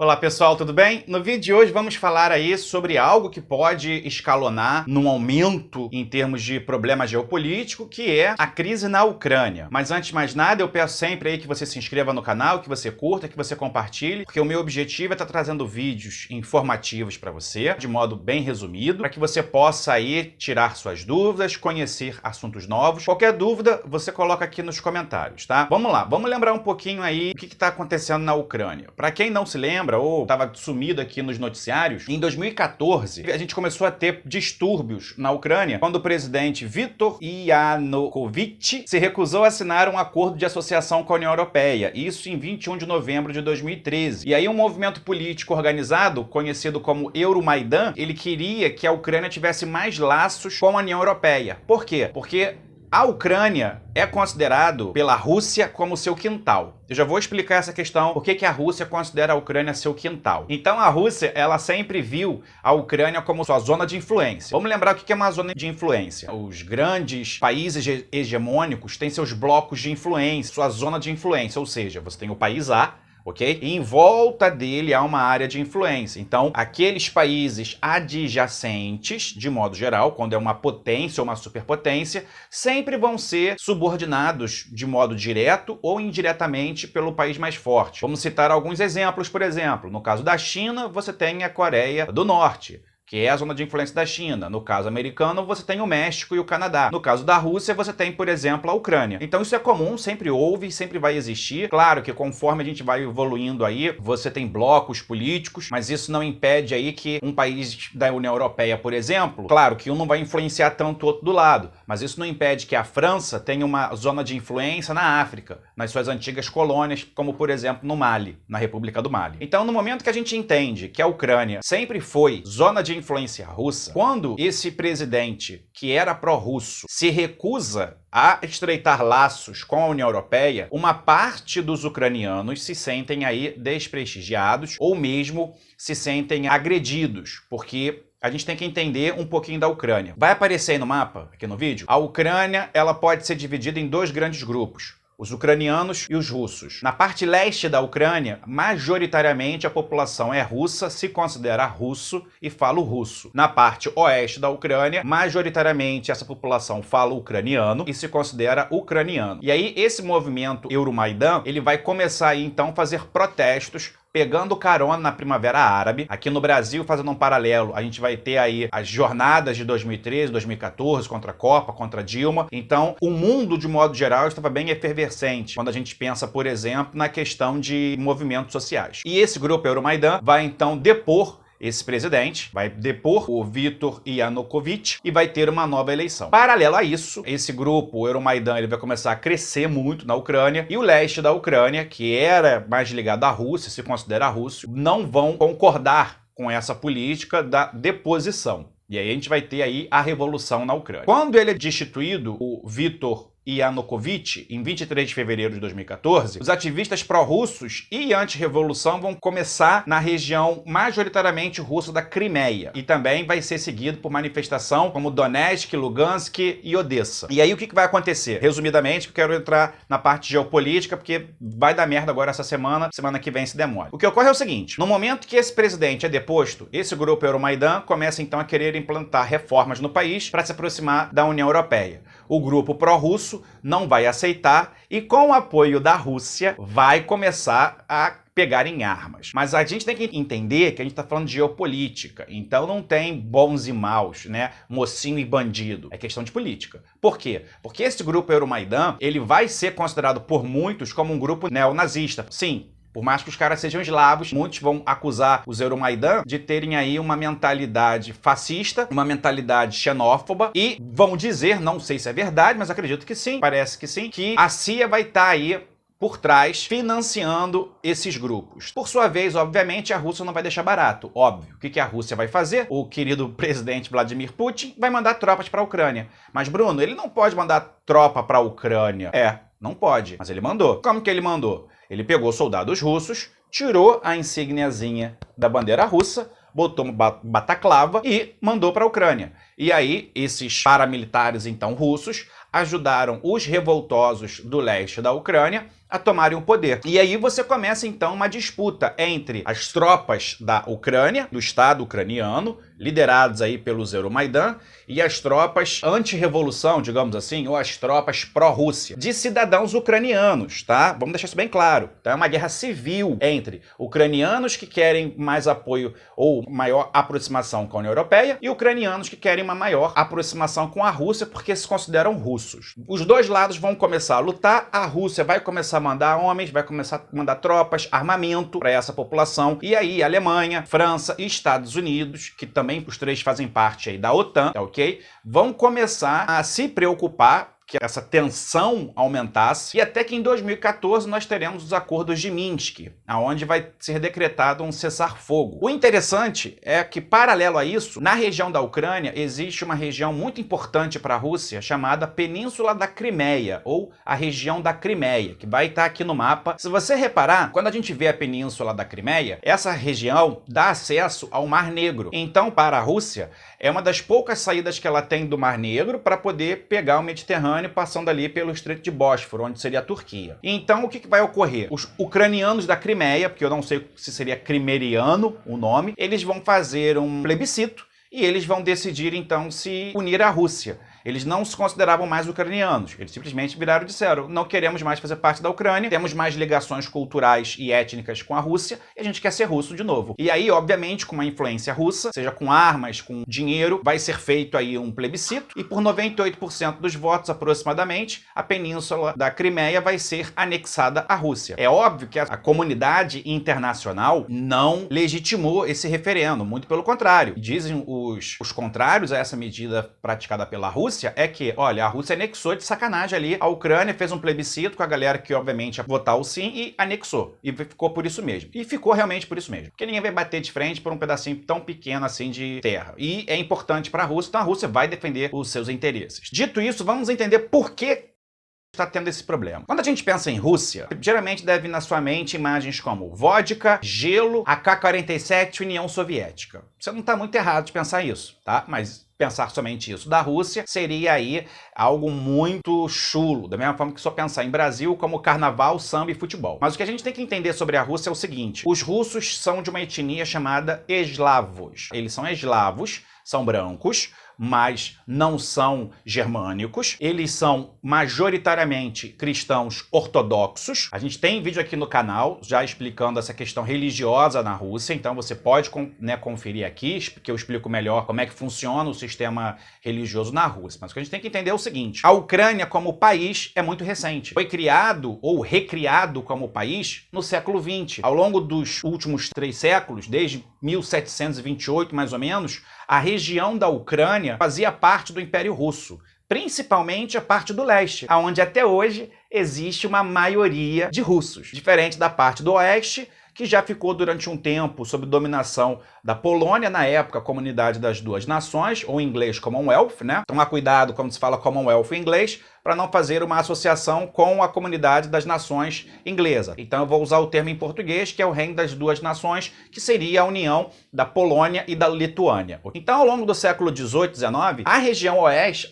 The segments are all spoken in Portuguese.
Olá pessoal, tudo bem? No vídeo de hoje vamos falar aí sobre algo que pode escalonar num aumento em termos de problema geopolítico, que é a crise na Ucrânia. Mas antes de mais nada, eu peço sempre aí que você se inscreva no canal, que você curta, que você compartilhe, porque o meu objetivo é estar trazendo vídeos informativos para você, de modo bem resumido, para que você possa aí tirar suas dúvidas, conhecer assuntos novos. Qualquer dúvida, você coloca aqui nos comentários, tá? Vamos lá, vamos lembrar um pouquinho aí o que está acontecendo na Ucrânia. Para quem não se lembra, ou estava sumido aqui nos noticiários, em 2014 a gente começou a ter distúrbios na Ucrânia quando o presidente Viktor Yanukovych se recusou a assinar um acordo de associação com a União Europeia, isso em 21 de novembro de 2013. E aí um movimento político organizado, conhecido como Euromaidan, ele queria que a Ucrânia tivesse mais laços com a União Europeia. Por quê? Porque a Ucrânia é considerado pela Rússia como seu quintal. Eu já vou explicar essa questão, por que a Rússia considera a Ucrânia seu quintal. Então a Rússia, ela sempre viu a Ucrânia como sua zona de influência. Vamos lembrar o que é uma zona de influência. Os grandes países hegemônicos têm seus blocos de influência, sua zona de influência, ou seja, você tem o país A, ok? E em volta dele há uma área de influência. Então, aqueles países adjacentes, de modo geral, quando é uma potência ou uma superpotência, sempre vão ser subordinados de modo direto ou indiretamente pelo país mais forte. Vamos citar alguns exemplos, por exemplo. No caso da China, você tem a Coreia do Norte, que é a zona de influência da China. No caso americano, você tem o México e o Canadá. No caso da Rússia, você tem, por exemplo, a Ucrânia. Então isso é comum, sempre houve e sempre vai existir. Claro que conforme a gente vai evoluindo aí, você tem blocos políticos, mas isso não impede aí que um país da União Europeia, por exemplo, claro que um não vai influenciar tanto o outro do lado, mas isso não impede que a França tenha uma zona de influência na África, nas suas antigas colônias, como por exemplo no Mali, na República do Mali. Então no momento que a gente entende que a Ucrânia sempre foi zona de influência russa, quando esse presidente, que era pró-russo, se recusa a estreitar laços com a União Europeia, uma parte dos ucranianos se sentem aí desprestigiados ou mesmo se sentem agredidos, porque a gente tem que entender um pouquinho da Ucrânia. Vai aparecer aí no mapa, aqui no vídeo, a Ucrânia ela pode ser dividida em dois grandes grupos: os ucranianos e os russos. Na parte leste da Ucrânia, majoritariamente a população é russa, se considera russo e fala o russo. Na parte oeste da Ucrânia, majoritariamente essa população fala ucraniano e se considera ucraniano. E aí esse movimento Euromaidan, ele vai começar aí então a fazer protestos pegando carona na Primavera Árabe. Aqui no Brasil, fazendo um paralelo, a gente vai ter aí as jornadas de 2013, 2014, contra a Copa, contra a Dilma. Então, o mundo, de modo geral, estava bem efervescente quando a gente pensa, por exemplo, na questão de movimentos sociais. E esse grupo Euromaidan vai, então, depor esse presidente, vai depor o Viktor Yanukovych e vai ter uma nova eleição. Paralelo a isso, esse grupo, o Euromaidan, ele vai começar a crescer muito na Ucrânia, e o leste da Ucrânia, que era mais ligado à Rússia, se considera russo, não vão concordar com essa política da deposição. E aí a gente vai ter aí a revolução na Ucrânia. Quando ele é destituído, o Viktor Yanukovych, em 23 de fevereiro de 2014, os ativistas pró-russos e anti-revolução vão começar na região majoritariamente russa da Crimeia, e também vai ser seguido por manifestação como Donetsk, Lugansk e Odessa. E aí o que vai acontecer? Resumidamente, eu quero entrar na parte geopolítica, porque vai dar merda agora essa semana que vem se demora. O que ocorre é o seguinte: no momento que esse presidente é deposto, esse grupo Euromaidan começa então a querer implantar reformas no país para se aproximar da União Europeia. O grupo pró-russo não vai aceitar e, com o apoio da Rússia, vai começar a pegar em armas. Mas a gente tem que entender que a gente está falando de geopolítica, então não tem bons e maus, né? Mocinho e bandido. É questão de política. Por quê? Porque esse grupo Euromaidan, ele vai ser considerado por muitos como um grupo neonazista. Sim. Por mais que os caras sejam eslavos, muitos vão acusar os Euromaidan de terem aí uma mentalidade fascista, uma mentalidade xenófoba, e vão dizer, não sei se é verdade, mas acredito que sim, parece que sim, que a CIA vai estar aí por trás, financiando esses grupos. Por sua vez, obviamente, a Rússia não vai deixar barato, óbvio. O que a Rússia vai fazer? O querido presidente Vladimir Putin vai mandar tropas para a Ucrânia. Mas, Bruno, ele não pode mandar tropa para a Ucrânia. Não pode, mas ele mandou. Como que ele mandou? Ele pegou soldados russos, tirou a insígniazinha da bandeira russa, botou uma bataclava e mandou para a Ucrânia. E aí, esses paramilitares, então, russos, ajudaram os revoltosos do leste da Ucrânia a tomarem o poder. E aí você começa então uma disputa entre as tropas da Ucrânia, do Estado ucraniano, liderados aí pelos Euromaidan, e as tropas anti-revolução, digamos assim, ou as tropas pró-Rússia, de cidadãos ucranianos, tá? Vamos deixar isso bem claro. Então é uma guerra civil entre ucranianos que querem mais apoio ou maior aproximação com a União Europeia e ucranianos que querem uma maior aproximação com a Rússia porque se consideram russos. Os dois lados vão começar a lutar, a Rússia vai começar a mandar homens, vai começar a mandar tropas, armamento para essa população, e aí Alemanha, França e Estados Unidos, que também os três fazem parte aí da OTAN, tá ok? Vão começar a se preocupar que essa tensão aumentasse, e até que em 2014 nós teremos os acordos de Minsk, aonde vai ser decretado um cessar-fogo. O interessante é que, paralelo a isso, na região da Ucrânia existe uma região muito importante para a Rússia chamada Península da Crimeia, ou a região da Crimeia, que vai estar aqui no mapa. Se você reparar, quando a gente vê a Península da Crimeia, essa região dá acesso ao Mar Negro. Então, para a Rússia, é uma das poucas saídas que ela tem do Mar Negro para poder pegar o Mediterrâneo passando ali pelo Estreito de Bósforo, onde seria a Turquia. Então, o que vai ocorrer? Os ucranianos da Crimeia, porque eu não sei se seria crimeriano o nome, eles vão fazer um plebiscito e eles vão decidir, então, se unir à Rússia. Eles não se consideravam mais ucranianos, eles simplesmente viraram e disseram: não queremos mais fazer parte da Ucrânia, temos mais ligações culturais e étnicas com a Rússia, e a gente quer ser russo de novo. E aí, obviamente, com uma influência russa, seja com armas, com dinheiro, vai ser feito aí um plebiscito, e por 98% dos votos aproximadamente, a Península da Crimeia vai ser anexada à Rússia. É óbvio que a comunidade internacional não legitimou esse referendo, muito pelo contrário. Dizem os contrários a essa medida praticada pela Rússia, é que, olha, a Rússia anexou de sacanagem ali a Ucrânia, fez um plebiscito com a galera que, obviamente, ia votar o sim e anexou. E ficou por isso mesmo. E ficou realmente por isso mesmo. Porque ninguém vai bater de frente por um pedacinho tão pequeno assim de terra. E é importante para a Rússia, então a Rússia vai defender os seus interesses. Dito isso, vamos entender por que está tendo esse problema. Quando a gente pensa em Rússia, geralmente deve vir na sua mente imagens como vodka, gelo, AK-47 e União Soviética. Você não está muito errado de pensar isso, tá? Mas pensar somente isso da Rússia seria aí algo muito chulo, da mesma forma que só pensar em Brasil como carnaval, samba e futebol. Mas o que a gente tem que entender sobre a Rússia é o seguinte: os russos são de uma etnia chamada eslavos. Eles são eslavos, são brancos, mas não são germânicos. Eles são majoritariamente cristãos ortodoxos. A gente tem vídeo aqui no canal já explicando essa questão religiosa na Rússia, então você pode conferir aqui, que eu explico melhor como é que funciona o sistema religioso na Rússia. Mas o que a gente tem que entender é o seguinte: a Ucrânia como país é muito recente. Foi criado ou recriado como país no século XX. Ao longo dos últimos 3 séculos, desde 1728 mais ou menos, a região da Ucrânia fazia parte do Império Russo, principalmente a parte do leste, onde até hoje existe uma maioria de russos, diferente da parte do oeste, que já ficou durante um tempo sob dominação da Polônia, na época a Comunidade das Duas Nações, ou em inglês Commonwealth, né? Tomar cuidado quando se fala Commonwealth em inglês, para não fazer uma associação com a Comunidade das Nações Inglesa. Então eu vou usar o termo em português, que é o Reino das Duas Nações, que seria a união da Polônia e da Lituânia. Então, ao longo do século XVIII, XIX, a região leste,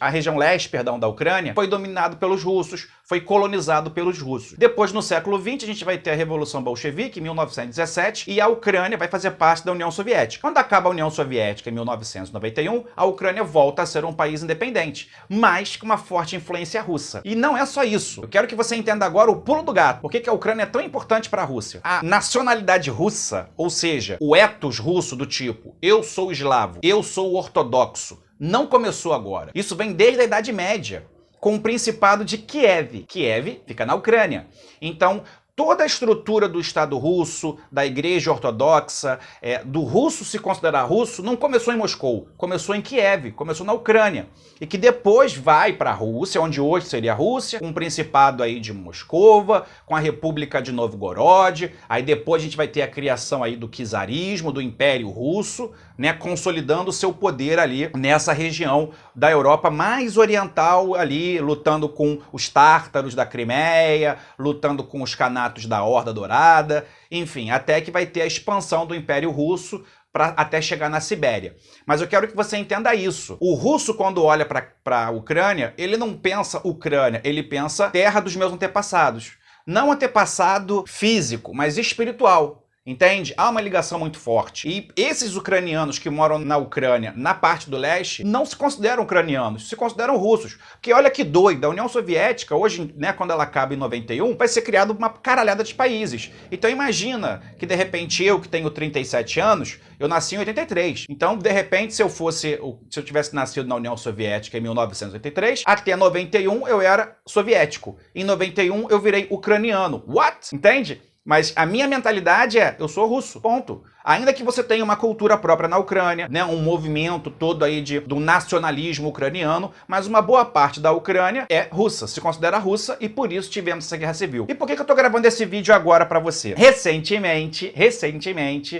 da Ucrânia, foi dominada pelos russos, foi colonizado pelos russos. Depois, no século XX, a gente vai ter a Revolução Bolchevique, em 1917, e a Ucrânia vai fazer parte da União Soviética. Quando acaba a União Soviética, em 1991, a Ucrânia volta a ser um país independente, mas com uma forte influência russa. E não é só isso. Eu quero que você entenda agora o pulo do gato. Por que a Ucrânia é tão importante para a Rússia? A nacionalidade russa, ou seja, o ethos russo do tipo eu sou eslavo, eu sou ortodoxo, não começou agora. Isso vem desde a Idade Média, com o Principado de Kiev. Kiev fica na Ucrânia. Então, toda a estrutura do Estado russo, da Igreja Ortodoxa, do russo se considerar russo, não começou em Moscou, começou em Kiev, começou na Ucrânia. E que depois vai para a Rússia, onde hoje seria a Rússia, com o Principado aí de Moscova, com a República de Novgorod, aí depois a gente vai ter a criação aí do czarismo, do Império Russo, né, consolidando o seu poder ali nessa região da Europa mais oriental ali, lutando com os tártaros da Crimeia, lutando com os canatos da Horda Dourada, enfim, até que vai ter a expansão do Império Russo até chegar na Sibéria. Mas eu quero que você entenda isso. O russo, quando olha para a Ucrânia, ele não pensa Ucrânia, ele pensa terra dos meus antepassados. não antepassado físico, mas espiritual. Entende? Há uma ligação muito forte. E esses ucranianos que moram na Ucrânia, na parte do leste, não se consideram ucranianos, se consideram russos. Porque olha que doido, a União Soviética, hoje, né, quando ela acaba em 91, vai ser criada uma caralhada de países. Então imagina que, de repente, eu que tenho 37 anos, eu nasci em 83. Então, de repente, se eu tivesse nascido na União Soviética em 1983, até 91 eu era soviético. Em 91 eu virei ucraniano. What? Entende? Mas a minha mentalidade é, eu sou russo, ponto. Ainda que você tenha uma cultura própria na Ucrânia, né, um movimento todo aí do nacionalismo ucraniano, mas uma boa parte da Ucrânia é russa, se considera russa, e por isso tivemos essa guerra civil. E por que eu tô gravando esse vídeo agora pra você? Recentemente,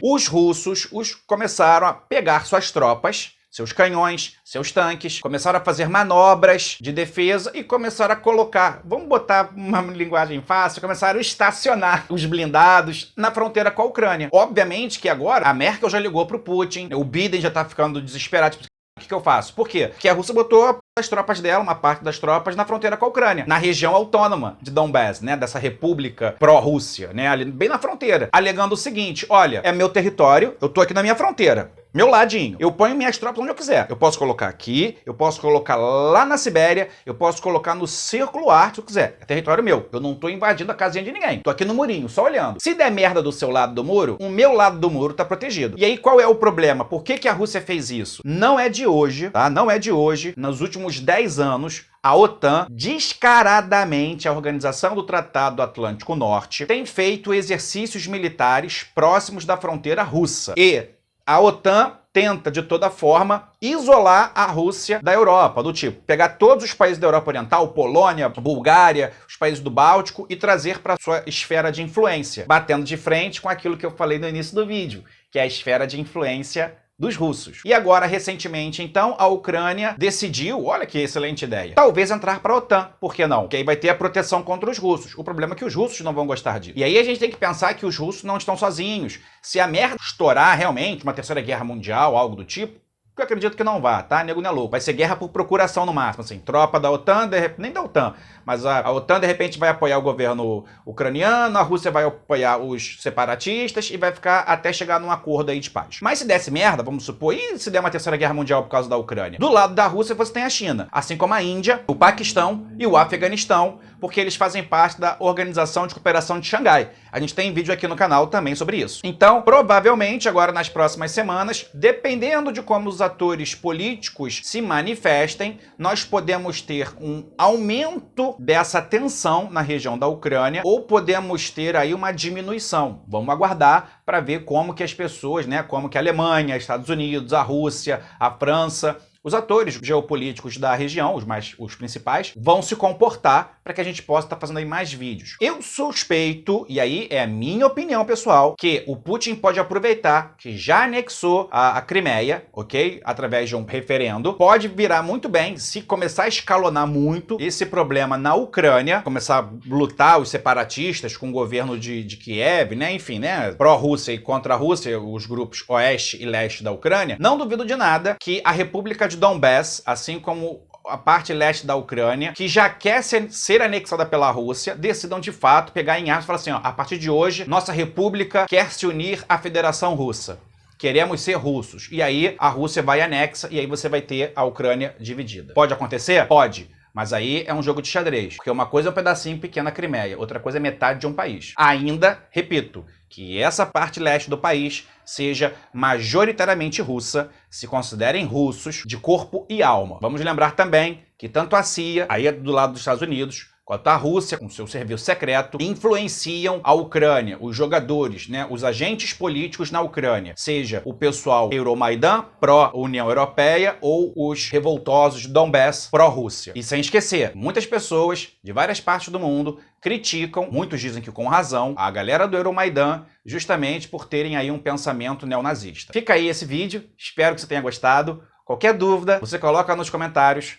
os russos começaram a pegar suas tropas, seus canhões, seus tanques, começaram a fazer manobras de defesa e começaram a colocar, vamos botar uma linguagem fácil, começaram a estacionar os blindados na fronteira com a Ucrânia. Obviamente que agora a Merkel já ligou pro Putin, o Biden já tá ficando desesperado, tipo, o que eu faço? Por quê? Porque a Rússia botou as tropas dela, uma parte das tropas, na fronteira com a Ucrânia, na região autônoma de Donbass, né, dessa república pró-Rússia, né, ali bem na fronteira, alegando o seguinte, olha, é meu território, eu tô aqui na minha fronteira, meu ladinho, eu ponho minhas tropas onde eu quiser. Eu posso colocar aqui, eu posso colocar lá na Sibéria, eu posso colocar no Círculo Ártico, se eu quiser. É território meu. Eu não tô invadindo a casinha de ninguém. Tô aqui no murinho, só olhando. Se der merda do seu lado do muro, o meu lado do muro tá protegido. E aí, qual é o problema? Por que a Rússia fez isso? Não é de hoje, tá? Não é de hoje. Nos últimos 10 anos, a OTAN, descaradamente, a Organização do Tratado do Atlântico Norte, tem feito exercícios militares próximos da fronteira russa. E a OTAN tenta, de toda forma, isolar a Rússia da Europa, do tipo, pegar todos os países da Europa Oriental, Polônia, Bulgária, os países do Báltico, e trazer para sua esfera de influência, batendo de frente com aquilo que eu falei no início do vídeo, que é a esfera de influência dos russos. E agora, recentemente, então, a Ucrânia decidiu, olha que excelente ideia, talvez entrar para a OTAN. Por que não? Porque aí vai ter a proteção contra os russos. O problema é que os russos não vão gostar disso. E aí a gente tem que pensar que os russos não estão sozinhos. Se a merda estourar realmente, uma terceira guerra mundial, algo do tipo, eu acredito que não vá, tá? Nego não é louco. Vai ser guerra por procuração no máximo, assim. Tropa da OTAN, nem da OTAN, mas a OTAN de repente vai apoiar o governo ucraniano, a Rússia vai apoiar os separatistas e vai ficar até chegar num acordo aí de paz. Mas se desse merda, vamos supor, e se der uma terceira guerra mundial por causa da Ucrânia? Do lado da Rússia você tem a China, assim como a Índia, o Paquistão e o Afeganistão, porque eles fazem parte da Organização de Cooperação de Xangai. A gente tem vídeo aqui no canal também sobre isso. Então, provavelmente, agora nas próximas semanas, dependendo de como os atores políticos se manifestem, nós podemos ter um aumento dessa tensão na região da Ucrânia ou podemos ter aí uma diminuição. Vamos aguardar para ver como que as pessoas, né, como que a Alemanha, Estados Unidos, a Rússia, a França, os atores geopolíticos da região, os principais, vão se comportar para que a gente possa estar fazendo aí mais vídeos. Eu suspeito, e aí é a minha opinião pessoal, que o Putin pode aproveitar que já anexou a Crimeia, ok? Através de um referendo. Pode virar muito bem, se começar a escalonar muito esse problema na Ucrânia, começar a lutar os separatistas com o governo de Kiev, né? Enfim, né? Pró-Rússia e contra a Rússia, os grupos oeste e leste da Ucrânia. Não duvido de nada que a República de Donbass, assim como a parte leste da Ucrânia, que já quer ser anexada pela Rússia, decidam de fato pegar em armas e falar assim, ó, a partir de hoje, nossa república quer se unir à Federação Russa. Queremos ser russos. E aí a Rússia vai anexa e aí você vai ter a Ucrânia dividida. Pode acontecer? Pode. Mas aí é um jogo de xadrez. Porque uma coisa é um pedacinho pequeno na Crimeia, outra coisa é metade de um país. Ainda, repito, que essa parte leste do país seja majoritariamente russa, se considerem russos de corpo e alma. Vamos lembrar também que tanto a CIA, aí do lado dos Estados Unidos, quanto a Rússia, com seu serviço secreto, influenciam a Ucrânia, os jogadores, né, os agentes políticos na Ucrânia, seja o pessoal Euromaidan, pró-União Europeia, ou os revoltosos de Donbass, pró-Rússia. E sem esquecer, muitas pessoas de várias partes do mundo criticam, muitos dizem que com razão, a galera do Euromaidan, justamente por terem aí um pensamento neonazista. Fica aí esse vídeo, espero que você tenha gostado. Qualquer dúvida, você coloca nos comentários.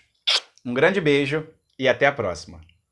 Um grande beijo e até a próxima.